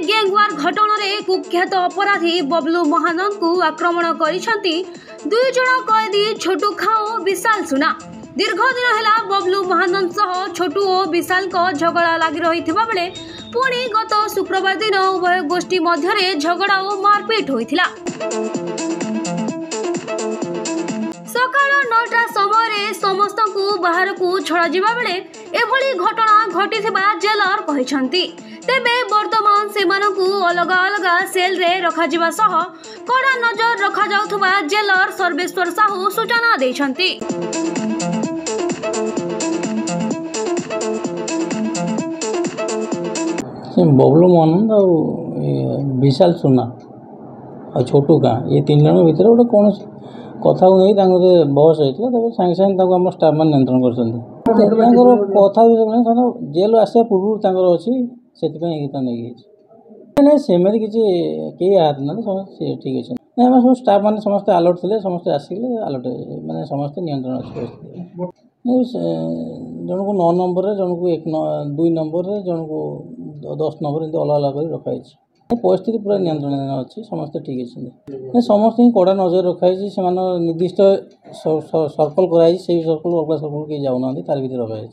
Gang war ଘଟଣାରେ କୁଖ୍ୟାତ ଅପରାଧୀ ବବଲୁ ମହାନନ୍ଦ को आक्रमण करिसेंती दुई जण कैदी छोटू खाँ और विशाल सुना। दीर्घ दिन है बबलू महानंद सह छोटू और विशाल को झगड़ा लगी रही बेले पुणी गत शुक्रवार दिन उभय गोष्ठी मध्य झगड़ा और मारपिट होता। सकाळ 9टा समय समस्त को बाहर को छड़ा जिबा बेले एभली घटना घटिथिबा जेलर कहिसंती। तेबे वर्तमान सेमानकु अलग अलग सेल रे रखा जिबा सह कड़ा नजर रखा जाउथबा जेलर सर्वेश्वर साहू सूचना दैछंती। बबलू महानंद और विशाल सुना और छोटू का ये 3 जन भितर गोटे कौन कथा को नहीं बहस होता सागे सागे आम स्टाफ मान नियंत्रण कर कथा जेल आसा पूर्व अच्छी से नहीं सेमती किसी कई आहत ना समस्त ठीक अच्छे ना आम सब स्टाफ मैंने समस्त अलर्ट थे समस्त आसिले अलर्ट मैंने समस्त नियंत्रण अच्छे जन को 9 नंबर जन को 2 नंबर जन को 10 नंबर एमती अलग अलग कर रखाई परिस्थिति पूरा नियंत्रण अच्छी समस्त ठीक अच्छे समस्त ही कड़ा नजर रखाई से निर्दिष्ट सर्कल कराई सर्कल अलग सर्कल कहीं जाऊना तार भर रखाई।